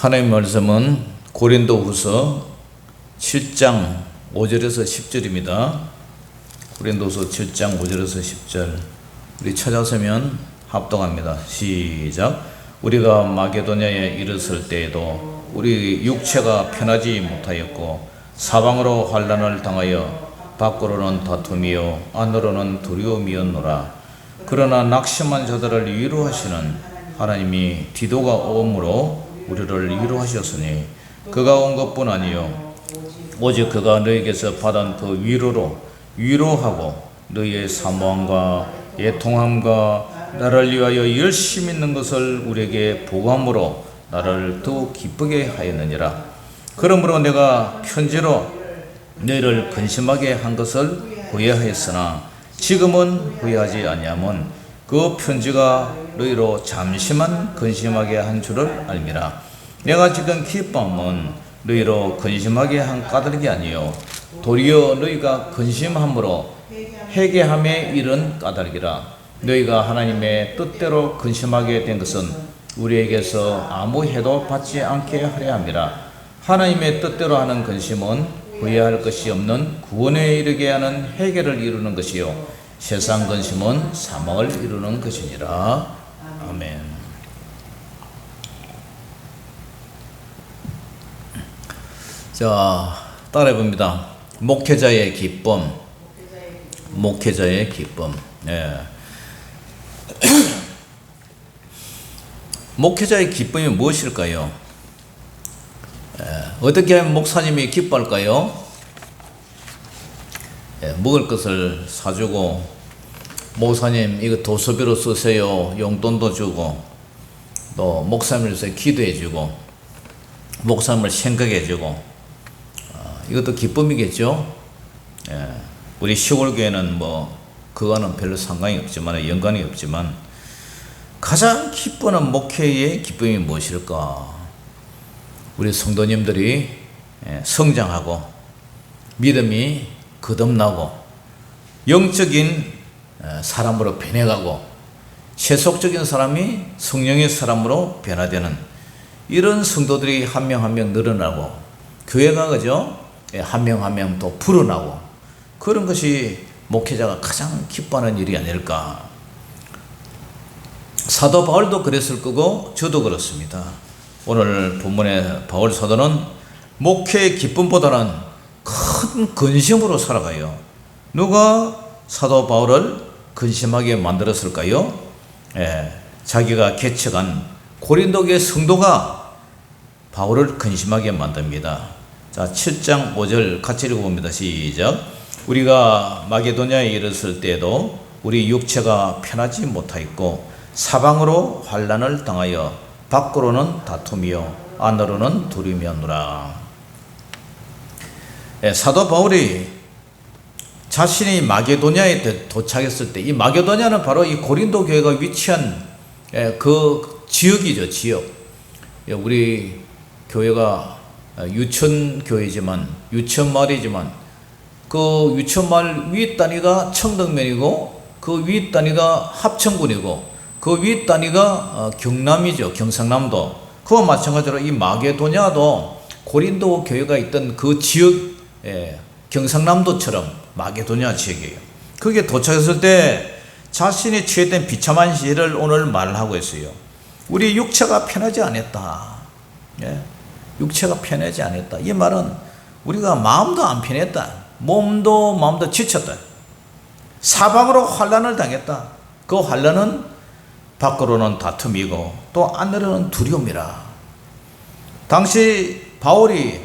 하나님 말씀은 고린도후서 7장 5절에서 10절입니다. 고린도후서 7장 5절에서 10절 우리 찾아서면 합독합니다. 시작. 우리가 마게도냐에 이르렀을 때에도 우리 육체가 편하지 못하였고 사방으로 환난을 당하여 밖으로는 다툼이요 안으로는 두려움이었노라. 그러나 낙심한 자들을 위로하시는 하나님이 디도가 오므로 우리를 위로하셨으니 그가 온 것뿐 아니요 오직 그가 너희에게서 받은 그 위로로 위로하고 너희의 사모함과 애통함과 나를 위하여 열심히 있는 것을 우리에게 보고함으로 나를 더욱 기쁘게 하였느니라. 그러므로 내가 편지로 너희를 근심하게 한 것을 후회하였으나 지금은 후회하지 아니함은 그 편지가 너희로 잠시만 근심하게 한 줄을 알미라. 내가 지금 기뻐함은 너희로 근심하게 한 까닭이 아니요 도리어 너희가 근심함으로 회개함에 이른 까닭이라. 너희가 하나님의 뜻대로 근심하게 된 것은 우리에게서 아무 해도 받지 않게 하려 함이라. 하나님의 뜻대로 하는 근심은 후회할 것이 없는 구원에 이르게 하는 회개를 이루는 것이요 세상 근심은 사망을 이루는 것이니라. 아멘. 자, 따라해 봅니다. 목회자의 기쁨. 목회자의 기쁨. 예. 목회자의 기쁨이 무엇일까요? 어떻게 하면 목사님이 기뻐할까요? 먹을 것을 사주고 목사님 이거 도서비로 쓰세요 용돈도 주고 또 목사님을 위해서 기도해주고 목사님을 생각해주고 이것도 기쁨이겠죠. 우리 시골교회는 뭐 그거는 별로 상관이 없지만 연관이 없지만 가장 기쁘는 목회의 기쁨이 무엇일까? 우리 성도님들이 성장하고 믿음이 거듭나고 영적인 사람으로 변해가고 세속적인 사람이 성령의 사람으로 변화되는 이런 성도들이 한 명 한 명 늘어나고 교회가 그죠? 한 명 한 명 또 불어나고 그런 것이 목회자가 가장 기뻐하는 일이 아닐까. 사도 바울도 그랬을 거고 저도 그렇습니다. 오늘 본문의 바울 사도는 목회의 기쁨보다는 큰 근심으로 살아가요. 누가 사도 바울을 근심하게 만들었을까요? 자기가 개척한 고린도교의 성도가 바울을 근심하게 만듭니다. 자, 7장 5절 같이 읽어봅니다. 시작. 우리가 마게도냐에 이르렀을 때에도 우리 육체가 편하지 못하였고 사방으로 환난을 당하여 밖으로는 다툼이요 안으로는 두려움이었노라. 사도 바울이 자신이 마게도냐에 도착했을 때 이 마게도냐는 바로 이 고린도 교회가 위치한 그 지역이죠. 지역. 우리 교회가 유천교회지만 유천마을이지만 그 유천마을 위 단위가 청덕면이고 그 위 단위가 합천군이고 그 위 단위가 경남이죠. 경상남도. 그와 마찬가지로 이 마게도냐도 고린도 교회가 있던 그 지역 경상남도처럼 마게도냐 지역이에요. 거기에 도착했을 때 자신이 취했던 비참한 시를 오늘 말을 하고 있어요. 우리 육체가 편하지 않았다. 육체가 편하지 않았다. 이 말은 우리가 마음도 안 편했다. 몸도 마음도 지쳤다. 사방으로 환난을 당했다. 그 환난은 밖으로는 다툼이고 또 안으로는 두려움이라. 당시 바울이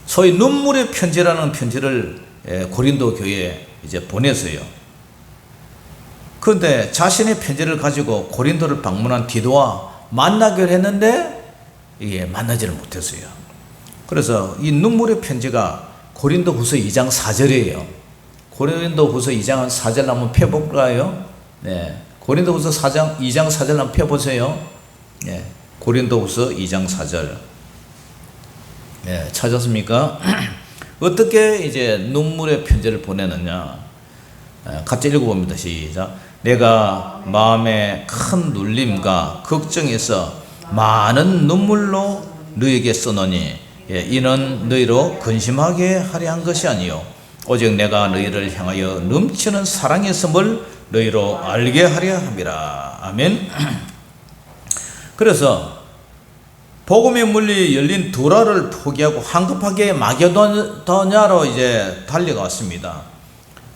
소위 눈물의 편지라는 편지를 고린도 교회에 이제 보냈어요. 그런데 자신의 편지를 가지고 고린도를 방문한 디도와 만나기로 했는데 만나지를 못했어요. 그래서 이 눈물의 편지가 고린도후서 2장 4절이에요. 고린도후서 2장 4절 한번 펴볼까요? 고린도후서 2장 4절 한번 펴보세요. 고린도후서 2장 4절. 찾았습니까? 어떻게 이제 눈물의 편지를 보내느냐? 같이 읽어봅니다. 시작. 내가 마음에 큰 눌림과 걱정에서 많은 눈물로 너희에게 써노니 이는 너희로 근심하게 하려 한 것이 아니요 오직 내가 너희를 향하여 넘치는 사랑의 씀을 너희로 알게 하려 함이라. 아멘. 그래서 복음의 문리 열린 두라를 포기하고 황급하게 마게도냐로 이제 달려갔습니다.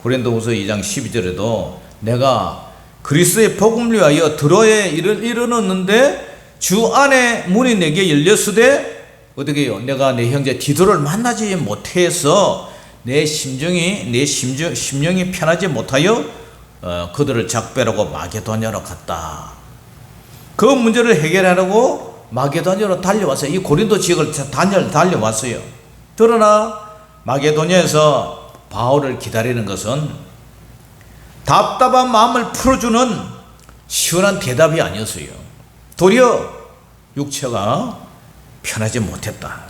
고린도후서 2장 12절에도 내가 그리스도의 복음을 위하여 두라에 이르렀는데 주 안에 문이 내게 열렸으되 어떻게 해요? 내가 내 형제 디도를 만나지 못해서 내 심령이 편하지 못하여 그들을 작별하고 마게도냐로 갔다. 그 문제를 해결하려고 마게도냐로 달려왔어요. 이 고린도 지역을 달려왔어요. 그러나 마게도냐에서 바울을 기다리는 것은 답답한 마음을 풀어주는 시원한 대답이 아니었어요. 도리어 육체가 편하지 못했다.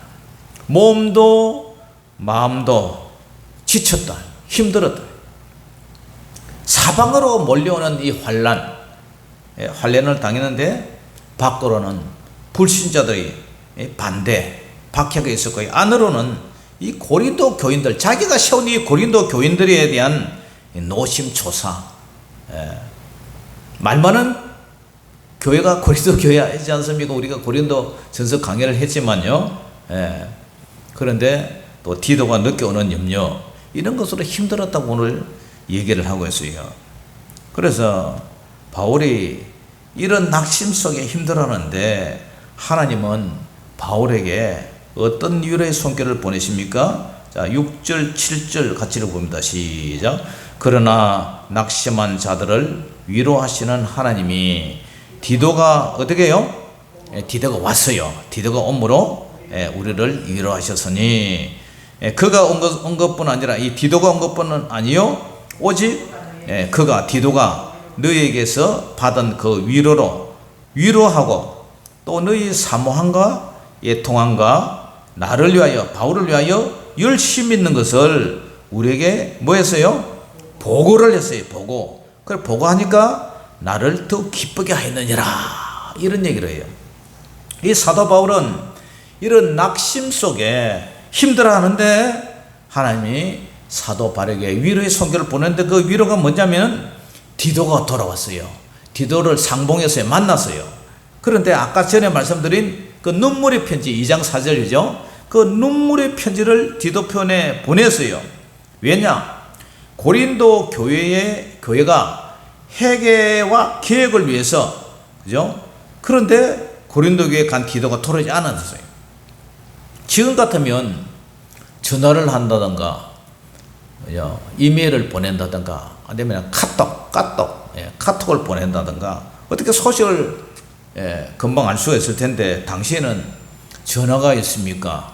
몸도 마음도 지쳤다. 힘들었다. 사방으로 몰려오는 이 환란을 당했는데 밖으로는 불신자들이 반대, 박해가 있었고요. 안으로는 이 고린도 교인들, 자기가 세운 이 고린도 교인들에 대한 노심초사. 말만은 교회가 고린도 교회이지 않습니까? 우리가 고린도 전서 강의를 했지만요. 그런데 또 디도가 느껴오는 염려, 이런 것으로 힘들었다고 오늘 얘기를 하고 있어요. 그래서 바울이 이런 낙심 속에 힘들어하는데 하나님은 바울에게 어떤 위로의 손길을 보내십니까? 자, 6절, 7절 같이 읽어봅니다. 시작. 그러나 낙심한 자들을 위로하시는 하나님이 디도가 어떻게 해요? 디도가 왔어요. 디도가 옴으로 우리를 위로하셨으니 그가 온 것뿐 아니라 이 디도가 온 것뿐은 아니요 오직 디도가 너희에게서 받은 그 위로로 위로하고 또 너희 사모함과 애통함과 나를 위하여 바울을 위하여 열심히 있는 것을 우리에게 뭐 했어요? 보고를 했어요. 보고. 그걸 보고하니까 나를 더 기쁘게 하였느니라, 이런 얘기를 해요. 이 사도 바울은 이런 낙심 속에 힘들어하는데 하나님이 사도 바울에게 위로의 손길을 보냈는데 그 위로가 뭐냐면 디도가 돌아왔어요. 디도를 상봉에서 만났어요. 그런데 아까 전에 말씀드린 그 눈물의 편지 2장 4절이죠. 그 눈물의 편지를 디도 편에 보냈어요. 왜냐? 고린도 교회가 회개와 개혁을 위해서, 그죠? 그런데 고린도 교회에 간 디도가 돌아오지 않았어요. 지금 같으면 전화를 한다든가, 이메일을 보낸다든가, 아니면 카톡을 보낸다든가, 어떻게 소식을 금방 알 수가 있을 텐데, 당시에는 전화가 있습니까?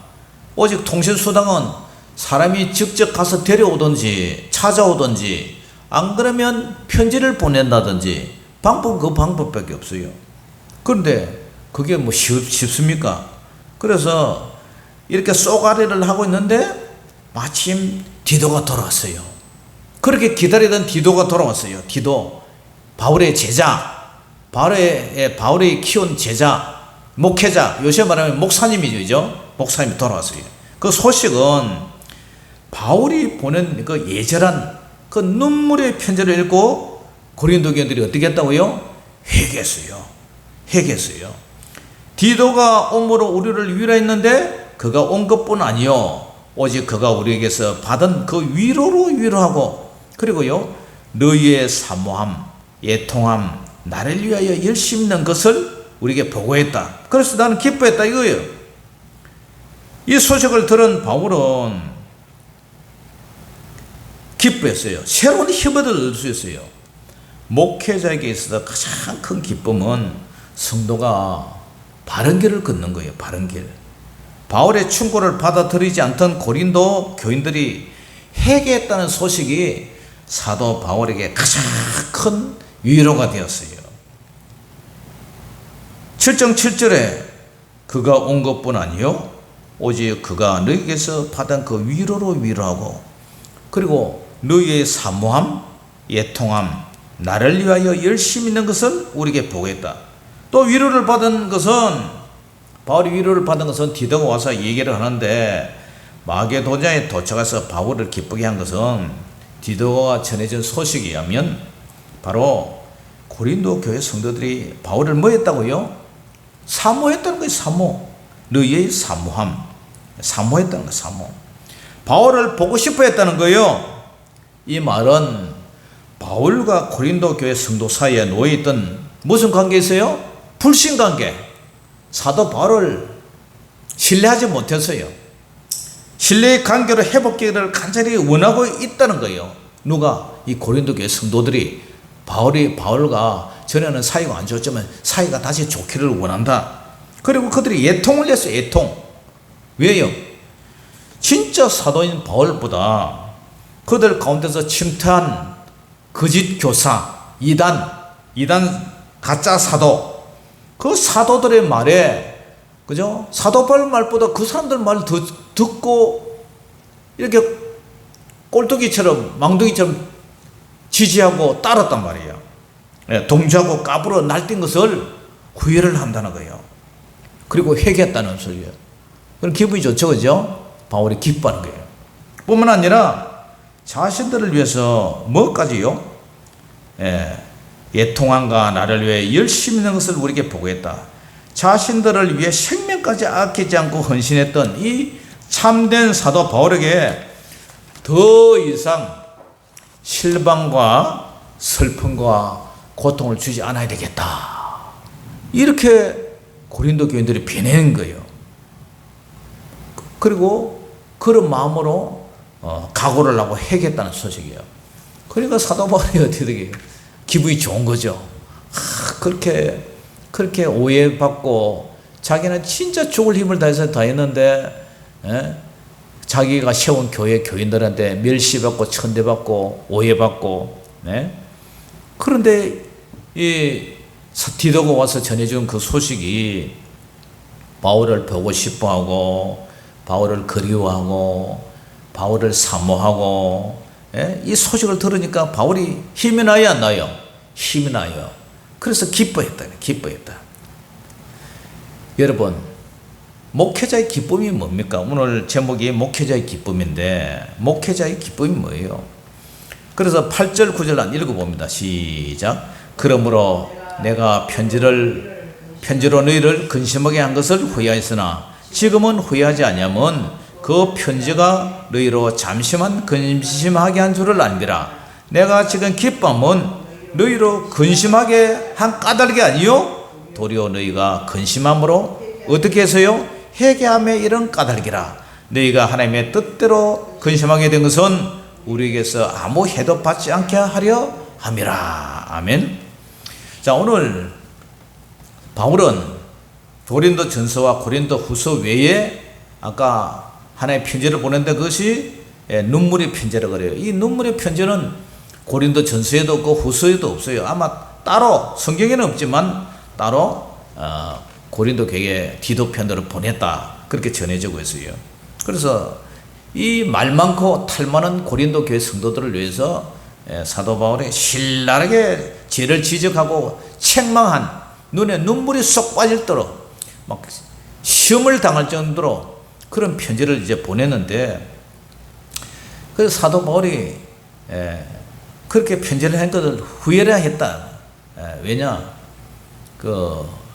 오직 통신수단은 사람이 직접 가서 데려오든지 찾아오든지, 안 그러면 편지를 보낸다든지, 그 방법밖에 없어요. 그런데 그게 뭐 쉽습니까? 그래서 이렇게 쏘가리를 하고 있는데 마침 디도가 돌아왔어요. 그렇게 기다리던 디도가 돌아왔어요. 디도, 바울의 제자, 바울이 키운 제자, 목회자, 요새 말하면 목사님이죠. 목사님이 돌아왔어요. 그 소식은 바울이 보낸 그 예절한 그 눈물의 편지를 읽고 고린도 교인들이 어떻게 했다고요? 회개했어요. 디도가 옴으로 우리를 위로했는데 그가 온 것뿐 아니요 오직 그가 우리에게서 받은 그 위로로 위로하고, 그리고요 너희의 사모함, 애통함, 나를 위하여 열심히 있는 것을 우리에게 보고했다. 그래서 나는 기뻐했다 이거예요. 이 소식을 들은 바울은 기뻐했어요. 새로운 힘을 얻을 수 있어요. 목회자에게 있어서 가장 큰 기쁨은 성도가 바른 길을 걷는 거예요. 바른 길. 바울의 충고를 받아들이지 않던 고린도 교인들이 회개했다는 소식이 사도 바울에게 가장 큰 위로가 되었어요. 7장 7절에 그가 온 것뿐 아니요 오직 그가 너희에게서 받은 그 위로로 위로하고, 그리고 너희의 사모함, 애통함, 나를 위하여 열심히 있는 것을 우리에게 보고했다. 또 위로를 받은 것은 바울이 위로를 받은 것은 디도가 와서 얘기를 하는데 마게도냐에 도착해서 바울을 기쁘게 한 것은 디도가 전해준 소식에 의하면 바로 고린도 교회 성도들이 바울을 뭐 했다고요? 사모했다는 거예요. 사모. 너희의 사모함. 사모했다는 거예요. 사모. 바울을 보고 싶어 했다는 거예요. 이 말은 바울과 고린도 교회 성도 사이에 놓여있던 무슨 관계였어요? 불신관계. 사도 바울을 신뢰하지 못했어요. 신뢰의 관계로 회복되기를 간절히 원하고 있다는 거예요. 누가? 이 고린도 교회 성도들이 바울과 전에는 사이가 안 좋았지만 사이가 다시 좋기를 원한다. 그리고 그들이 애통을 냈어요. 애통. 왜요? 진짜 사도인 바울보다 그들 가운데서 침투한 거짓 교사, 이단 가짜 사도, 그 사도들의 말에, 그죠? 사도 바울 말보다 그 사람들 말 듣고 이렇게 꼴뚜기처럼, 망둥이처럼 지지하고 따랐단 말이에요. 동조하고 까불어 날뛴 것을 후회를 한다는 거예요. 그리고 회개했다는 소리예요. 그럼 기분이 좋죠, 그죠? 바울이 기뻐하는 거예요. 뿐만 아니라 자신들을 위해서 뭐까지요? 애통함과 나를 위해 열심히 있는 것을 우리에게 보고했다. 자신들을 위해 생명까지 아끼지 않고 헌신했던 이 참된 사도 바울에게 더 이상 실망과 슬픔과 고통을 주지 않아야 되겠다. 이렇게 고린도 교인들이 변한 거예요. 그리고 그런 마음으로 각오를 하고 회개했다는 소식이에요. 그러니까 사도 바울이 어떻게 되게 기분이 좋은 거죠. 그렇게 오해받고 자기는 진짜 죽을 힘을 다해서 다 했는데 자기가 세운 교회 교인들한테 멸시받고 천대받고 오해받고 그런데 이 디도가 와서 전해준 그 소식이 바울을 보고 싶어하고 바울을 그리워하고 바울을 사모하고 이 소식을 들으니까 바울이 힘이 나요, 안 나요? 힘이 나요. 그래서 기뻐했다. 여러분, 목회자의 기쁨이 뭡니까? 오늘 제목이 목회자의 기쁨인데 목회자의 기쁨이 뭐예요? 그래서 8절 9절 한 읽어봅니다. 시작. 그러므로 내가 편지로 너희를 근심하게 한 것을 후회하였으나 지금은 후회하지 아니하면 그 편지가 너희로 잠시만 근심하게 한 줄을 아니라 내가 지금 기쁨은 너희로 근심하게 한 까닭이 아니요 도리어 너희가 근심함으로 어떻게 해서요? 회개함에 이런 까닭이라. 너희가 하나님의 뜻대로 근심하게 된 것은 우리에게서 아무 해도 받지 않게 하려 함이라. 아멘. 자, 오늘 바울은 고린도 전서와 고린도 후서 외에 아까 하나의 편지를 보냈는데 그것이 눈물의 편지라 그래요. 이 눈물의 편지는 고린도 전서에도 없고 후서에도 없어요. 아마 따로 성경에는 없지만 따로 고린도 교회에 디도 편지를 보냈다. 그렇게 전해지고 있어요. 그래서 이 말 많고 탈 많은 고린도 교회 성도들을 위해서 사도 바울이 신랄하게 죄를 지적하고 책망한 눈에 눈물이 쏙 빠질도록 막 시험을 당할 정도로 그런 편지를 이제 보냈는데 그래서 사도 바울이 그렇게 편지를 한 것을 후회를 했다. 왜냐?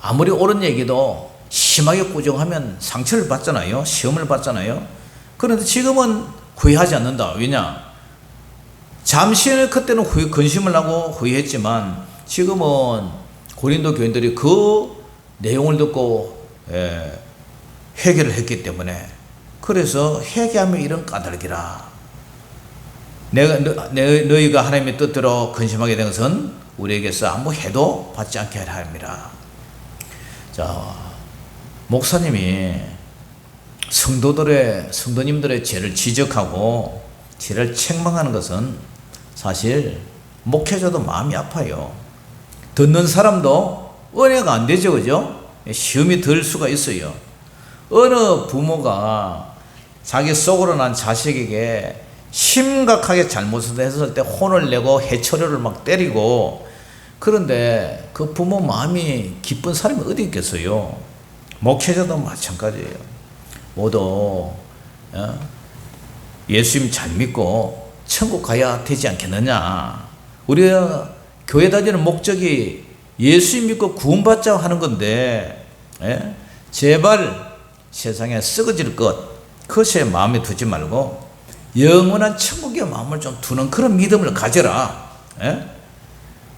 아무리 옳은 얘기도 심하게 꾸중하면 상처를 받잖아요. 시험을 받잖아요. 그런데 지금은 후회하지 않는다. 왜냐? 잠시 그때는 근심을 하고 후회했지만 지금은 고린도 교인들이 그 내용을 듣고 회개를 했기 때문에 그래서 회개하며 이런 까닭이라. 너희가 하나님의 뜻대로 근심하게 된 것은 우리에게서 아무 해도 받지 않게 하려 함이라. 자, 목사님이 성도님들의 죄를 지적하고 죄를 책망하는 것은 사실 목회자도 마음이 아파요. 듣는 사람도 은혜가 안 되죠, 그죠? 시험이 들 수가 있어요. 어느 부모가 자기 속으로 난 자식에게 심각하게 잘못을 했을 때 혼을 내고 해초리를 막 때리고 그런데 그 부모 마음이 기쁜 사람이 어디 있겠어요? 목회자도 마찬가지예요. 모두 예수님 잘 믿고 천국 가야 되지 않겠느냐. 우리가 교회 다니는 목적이 예수님 믿고 구원받자 하는 건데, 제발 세상에 썩어질 것 그것에 마음에 두지 말고 영원한 천국의 마음을 좀 두는 그런 믿음을 가져라.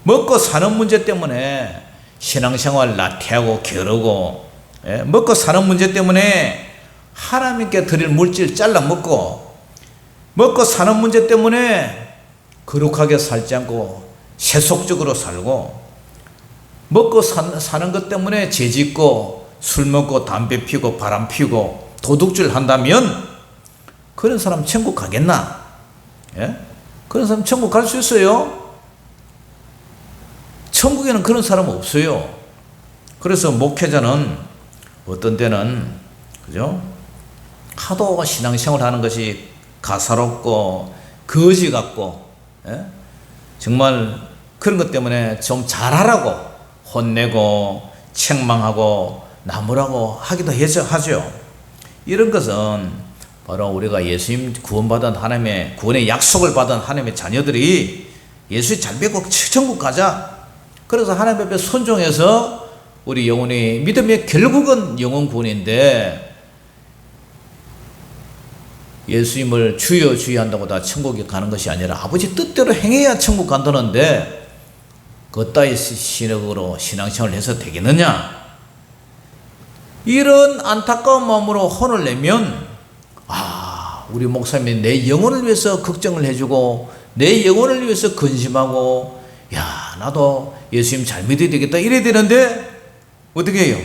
먹고 사는 문제 때문에 신앙생활 나태하고 게으르고, 먹고 사는 문제 때문에 하나님께 드릴 물질 잘라 먹고 사는 문제 때문에 거룩하게 살지 않고 세속적으로 살고, 먹고 사는 것 때문에 죄 짓고 술 먹고 담배 피우고 바람 피우고 도둑질 한다면 그런 사람 천국 가겠나? 그런 사람 천국 갈 수 있어요? 천국에는 그런 사람 없어요. 그래서 목회자는 어떤 때는, 그죠? 하도 신앙생활 하는 것이 가사롭고 거지 같고, 정말 그런 것 때문에 좀 잘하라고 혼내고 책망하고 나무라고 하기도 하죠. 이런 것은 바로 우리가 예수님 구원받은 하나님의 구원의 약속을 받은 하나님의 자녀들이 예수 잘 믿고 천국 가자. 그래서 하나님 앞에 순종해서 우리 영혼이 믿음의 결국은 영혼 구원인데, 예수님을 주여 주여 한다고 다 천국에 가는 것이 아니라 아버지 뜻대로 행해야 천국 간다는데 그따위 신학으로 신앙생활을 해서 되겠느냐? 이런 안타까운 마음으로 혼을 내면, 우리 목사님이 내 영혼을 위해서 걱정을 해주고 내 영혼을 위해서 근심하고, 나도 예수님 잘 믿어야 되겠다 이래야 되는데 어떻게 해요?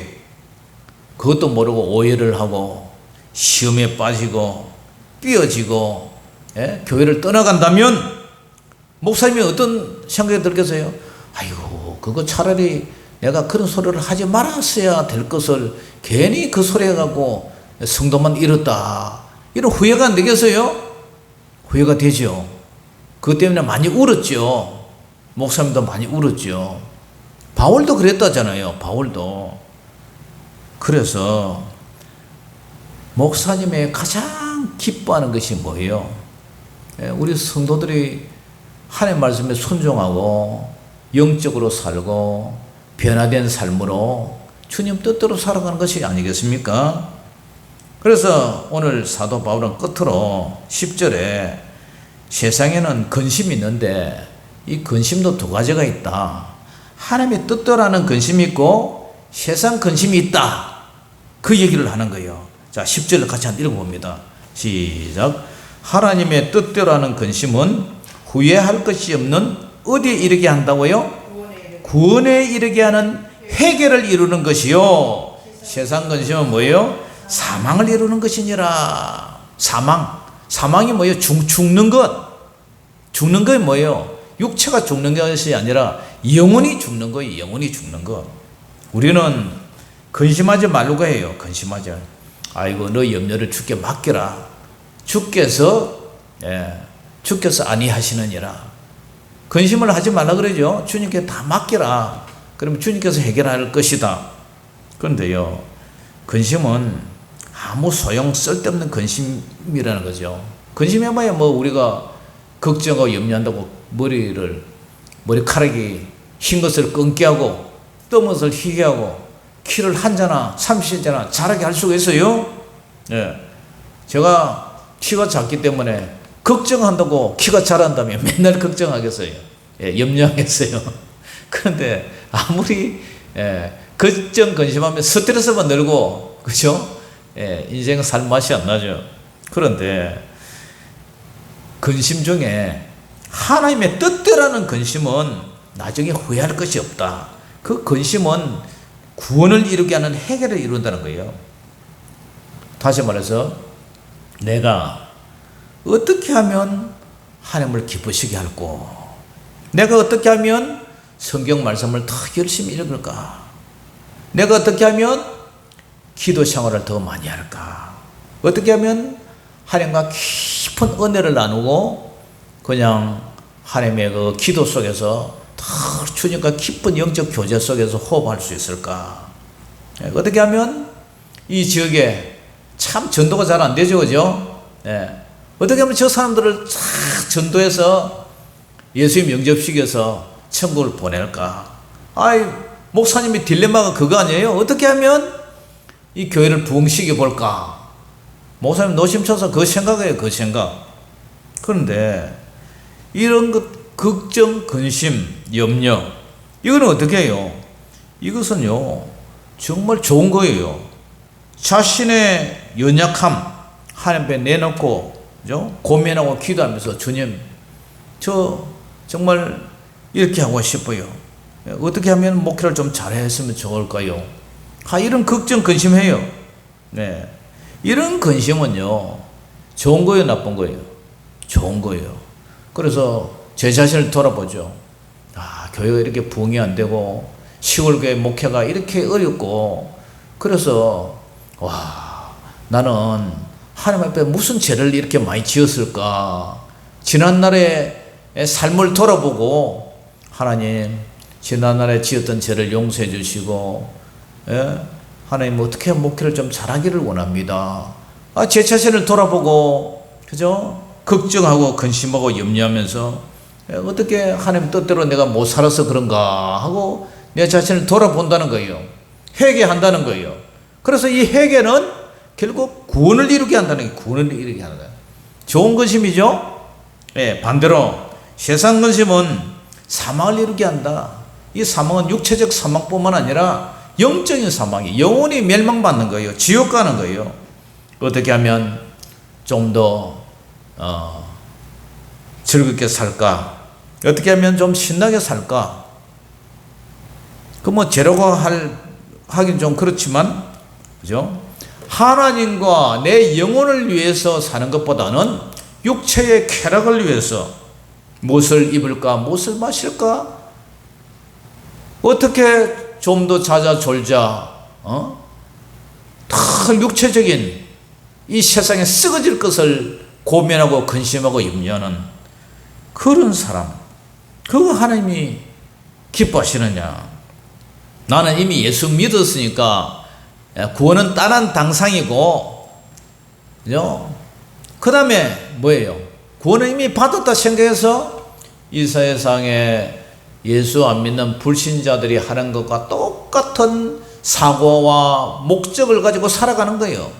그것도 모르고 오해를 하고 시험에 빠지고 삐어지고, 교회를 떠나간다면 목사님이 어떤 생각이 들겠어요? 아이고, 그거 차라리 내가 그런 소리를 하지 말았어야 될 것을 괜히 그 소리 해갖고 성도만 잃었다, 이런 후회가 안 되겠어요? 후회가 되죠. 그것 때문에 많이 울었죠. 목사님도 많이 울었죠. 바울도 그랬다잖아요. 바울도. 그래서 목사님의 가장 기뻐하는 것이 뭐예요? 우리 성도들이 하나님 말씀에 순종하고 영적으로 살고 변화된 삶으로 주님 뜻대로 살아가는 것이 아니겠습니까? 그래서 오늘 사도 바울은 끝으로 10절에 세상에는 근심이 있는데 이 근심도 두 가지가 있다. 하나님의 뜻대로 하는 근심이 있고 세상 근심이 있다. 그 얘기를 하는 거예요. 자, 10절을 같이 한번 읽어봅니다. 시작. 하나님의 뜻대로 하는 근심은 후회할 것이 없는 어디에 이르게 한다고요? 구원에 이르게 하는 회개를 이루는 것이요. 세상 근심은 뭐예요? 사망을 이루는 것이니라. 사망이 뭐예요? 죽는 것. 죽는 것이 뭐예요? 육체가 죽는 것이 아니라 영혼이 죽는 거예요. 영혼이 죽는 것. 우리는 근심하지 말라고 해요. 근심하지. 아이고, 너 염려를 주께 맡겨라. 주께서 아니하시느니라. 근심을 하지 말라 그러죠. 주님께 다 맡겨라. 그러면 주님께서 해결할 것이다. 그런데요, 근심은 아무 소용 쓸데없는 근심이라는 거죠. 근심해봐야 뭐 우리가 걱정하고 염려한다고 머리카락이 흰 것을 끊게 하고 검은 것을 희게 하고 키를 한자나 30cm나 자라게 할 수가 있어요. 제가 키가 작기 때문에 걱정한다고 키가 자란다면 맨날 걱정하겠어요. 염려하겠어요. 그런데 아무리 걱정 근심하면 스트레스만 늘고, 그죠? 인생 살 맛이 안 나죠. 그런데 근심 중에 하나님의 뜻대로라는 근심은 나중에 후회할 것이 없다. 그 근심은 구원을 이루게 하는 해결을 이룬다는 거예요. 다시 말해서 내가 어떻게 하면 하나님을 기쁘시게 할고, 내가 어떻게 하면 성경 말씀을 더 열심히 읽을까, 내가 어떻게 하면 기도 생활을 더 많이 할까, 어떻게 하면 하나님과 깊은 은혜를 나누고 그냥 하나님의 그 기도 속에서 더 주님과 깊은 영적 교제 속에서 호흡할 수 있을까? 어떻게 하면 이 지역에 참 전도가 잘 안 되죠, 그죠? 어떻게 하면 저 사람들을 쫙 전도해서 예수님 영접시켜서 천국을 보낼까? 목사님의 딜레마가 그거 아니에요? 어떻게 하면 이 교회를 부흥시켜 볼까? 목사님 노심초사 그 생각이에요, 그 생각. 그런데 이런 것, 걱정, 근심, 염려, 이거는 어떻게 해요? 이것은요, 정말 좋은 거예요. 자신의 연약함 하나님 앞에 내놓고, 그죠? 고민하고 기도하면서 주님, 저 정말 이렇게 하고 싶어요. 어떻게 하면 목회를 좀 잘했으면 좋을까요? 이런 걱정, 근심해요. 네. 이런 근심은요, 좋은 거예요, 나쁜 거예요? 좋은 거예요. 그래서 제 자신을 돌아보죠. 교회가 이렇게 부흥이 안 되고, 시골교회 목회가 이렇게 어렵고, 그래서, 나는 하나님 앞에 무슨 죄를 이렇게 많이 지었을까? 지난날의 삶을 돌아보고, 하나님, 지난날에 지었던 죄를 용서해 주시고, 하나님 어떻게 목회를 좀 잘하기를 원합니다. 제 자신을 돌아보고, 그죠? 걱정하고 근심하고 염려하면서 어떻게 하나님 뜻대로 내가 못 살아서 그런가 하고 내 자신을 돌아본다는 거예요. 회개한다는 거예요. 그래서 이 회개는 결국 구원을 이루게 한다는 게 구원을 이루게 하는 거예요. 좋은 근심이죠? 반대로 세상 근심은 사망을 이루게 한다. 이 사망은 육체적 사망뿐만 아니라 영적인 사망이 영혼이 멸망받는 거예요. 지옥 가는 거예요. 어떻게 하면 좀 더 즐겁게 살까? 어떻게 하면 좀 신나게 살까? 죄라고 하긴 좀 그렇지만, 그죠? 하나님과 내 영혼을 위해서 사는 것보다는 육체의 쾌락을 위해서 무엇을 입을까? 무엇을 마실까? 어떻게 좀 더 자자 졸자, 다 육체적인 이 세상에 썩어질 것을 고민하고 근심하고 염려하는 그런 사람, 그거 하나님이 기뻐하시느냐? 나는 이미 예수 믿었으니까 구원은 따난 당상이고, 그죠? 그 다음에 뭐예요? 구원은 이미 받았다 생각해서 이 세상에 예수 안 믿는 불신자들이 하는 것과 똑같은 사고와 목적을 가지고 살아가는 거예요.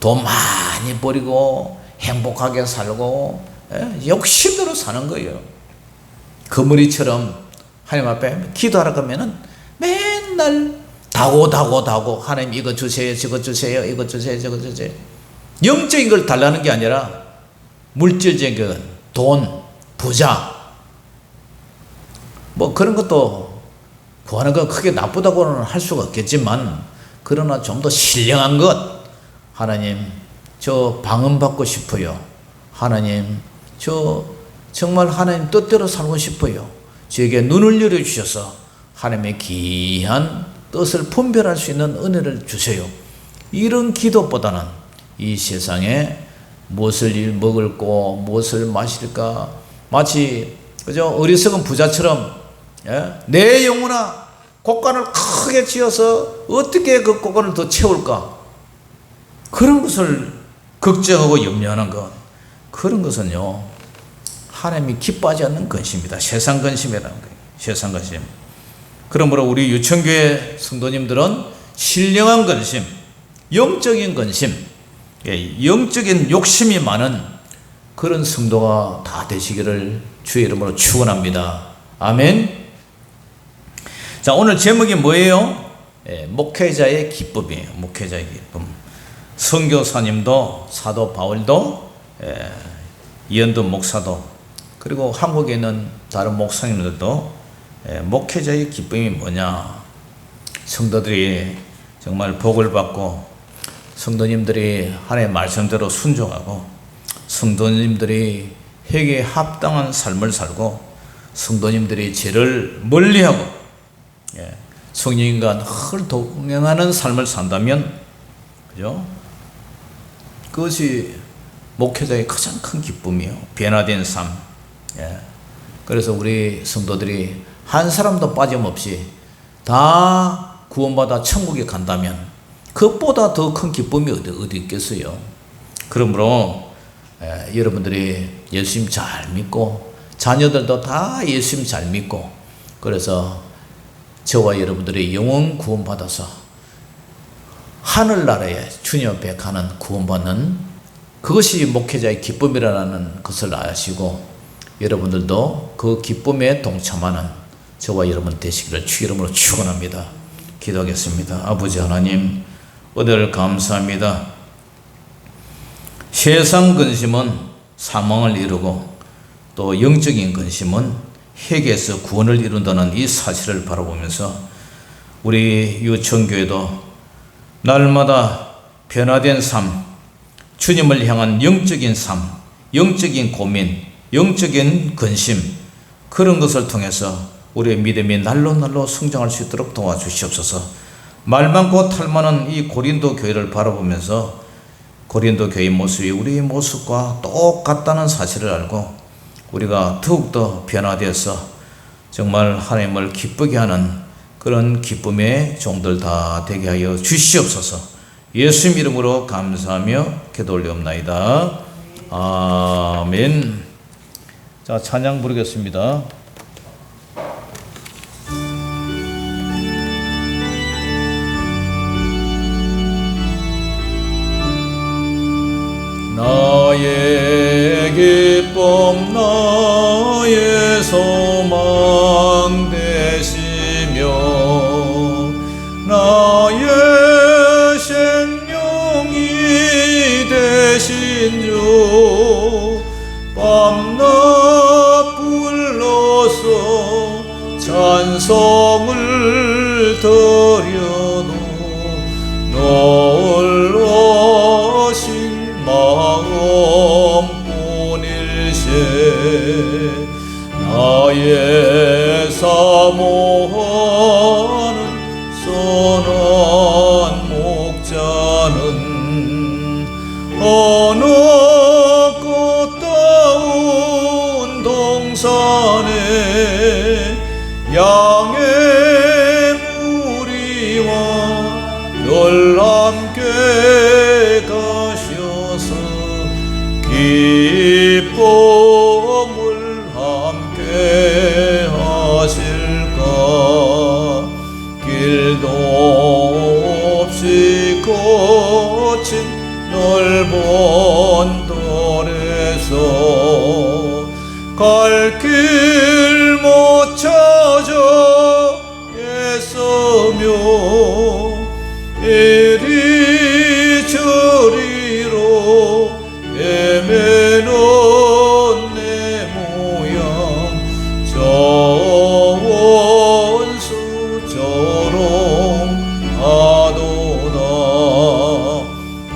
돈 많이 버리고 행복하게 살고 욕심대로 사는 거예요. 거머리처럼 하나님 앞에 기도하러 가면은 맨날 다고 하나님 이거 주세요, 저거 주세요, 이거 주세요, 저거 주세요. 영적인 걸 달라는 게 아니라 물질적인 돈, 부자, 그런 것도 구하는 건 크게 나쁘다고는 할 수가 없겠지만, 그러나 좀 더 신령한 것, 하나님 저 방언받고 싶어요. 하나님 저 정말 하나님 뜻대로 살고 싶어요. 저에게 눈을 열어주셔서 하나님의 귀한 뜻을 분별할 수 있는 은혜를 주세요. 이런 기도보다는 이 세상에 무엇을 먹을까, 무엇을 마실까, 마치 그죠? 어리석은 부자처럼 내 영혼아 곳간을 크게 지어서 어떻게 그 곳간을 더 채울까, 그런 것을 걱정하고 염려하는 것, 그런 것은요 하나님이 기뻐하지 않는 근심이다. 세상 근심이라는 거예요. 세상 근심. 그러므로 우리 유천교회 성도님들은 신령한 근심, 영적인 근심, 영적인 욕심이 많은 그런 성도가 다 되시기를 주의 이름으로 축원합니다. 아멘. 자, 오늘 제목이 뭐예요? 목회자의 기쁨이에요. 목회자의 기쁨. 선교사님도 사도 바울도 이현도 목사도, 그리고 한국에 있는 다른 목사님들도 목회자의 기쁨이 뭐냐? 성도들이 정말 복을 받고, 성도님들이 하나님의 말씀대로 순종하고, 성도님들이 회개에 합당한 삶을 살고, 성도님들이 죄를 멀리하고 성령과 늘 동행하는 삶을 산다면, 그죠? 그것이 목회자의 가장 큰 기쁨이에요. 변화된 삶. 그래서 우리 성도들이 한 사람도 빠짐없이 다 구원받아 천국에 간다면 그것보다 더 큰 기쁨이 어디 있겠어요. 그러므로 여러분들이 예수님 잘 믿고 자녀들도 다 예수님 잘 믿고 그래서 저와 여러분들이 영원 구원받아서 하늘나라에 주님 앞에 가는 구원받는 그것이 목회자의 기쁨이라는 것을 아시고 여러분들도 그 기쁨에 동참하는 저와 여러분 되시기를 주 이름으로 축원합니다. 기도하겠습니다. 아버지 하나님, 은혜를 감사합니다. 세상 근심은 사망을 이루고 또 영적인 근심은 회개에서 구원을 이룬다는 이 사실을 바라보면서 우리 유천교회도 날마다 변화된 삶, 주님을 향한 영적인 삶, 영적인 고민, 영적인 근심, 그런 것을 통해서 우리의 믿음이 날로 성장할 수 있도록 도와주시옵소서. 말 많고 탈 많은 이 고린도 교회를 바라보면서 고린도 교회의 모습이 우리의 모습과 똑같다는 사실을 알고 우리가 더욱더 변화되어서 정말 하나님을 기쁘게 하는 그런 기쁨의 종들 다 되게 하여 주시옵소서. 예수 이름으로 감사하며 기도 올리옵나이다. 아멘. 자, 찬양 부르겠습니다. 나의 기쁨 나의 소망 되시며 나의 생명이 되신 주 밤낮 불러서 찬송을 드려도 놀라신 마음뿐일세. 나의 사모하는 선한 목자는 어느 꽃다운 동산에 양의 무리와 늘 함께 가셔서 기쁨을 함께 하실까. 길도 없이 거친 넓은 돌에서 갈 길 못 찾아 애쓰며 이리 저리로 헤매는 내 모양 저 원수처럼 하도다.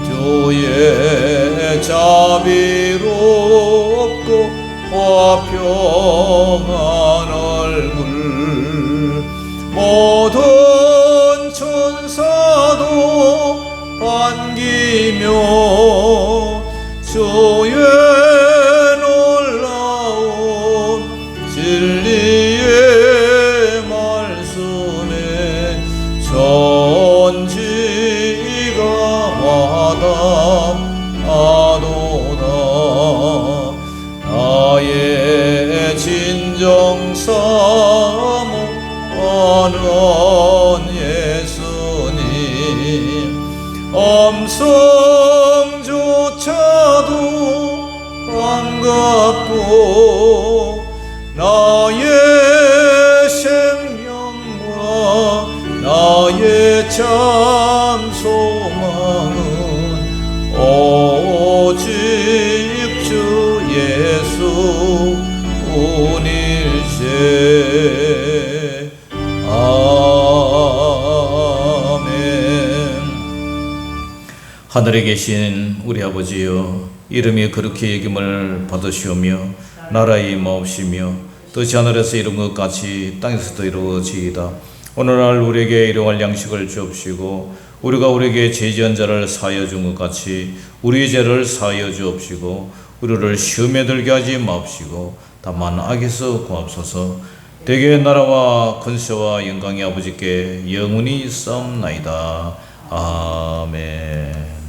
주의 자비롭고 화평한 얼굴 모든 천사도 반기며 주의 놀라운 진리의 말씀에 천지가 와닿아도다. 나의 진정 사모하는 예수님 음성조차도 반갑고 나의 생명과 나의 참 소망은 오직 주 예수 뿐일세. 아멘. 하늘에 계신 우리 아버지여, 이름이 그렇게 여김을 받으시오며 나라의 임하옵시며 뜻이 하늘에서 이룬 것 같이 땅에서도 이루어지이다. 오늘날 우리에게 일용할 양식을 주옵시고 우리가 우리에게 죄지은 자를 사하여 준 것 같이 우리 죄를 사하여 주옵시고 우리를 시험에 들게 하지 마옵시고 다만 악에서 구하옵소서. 대개 나라와 권세와 영광이 아버지께 영원히 있사옵나이다. 아멘.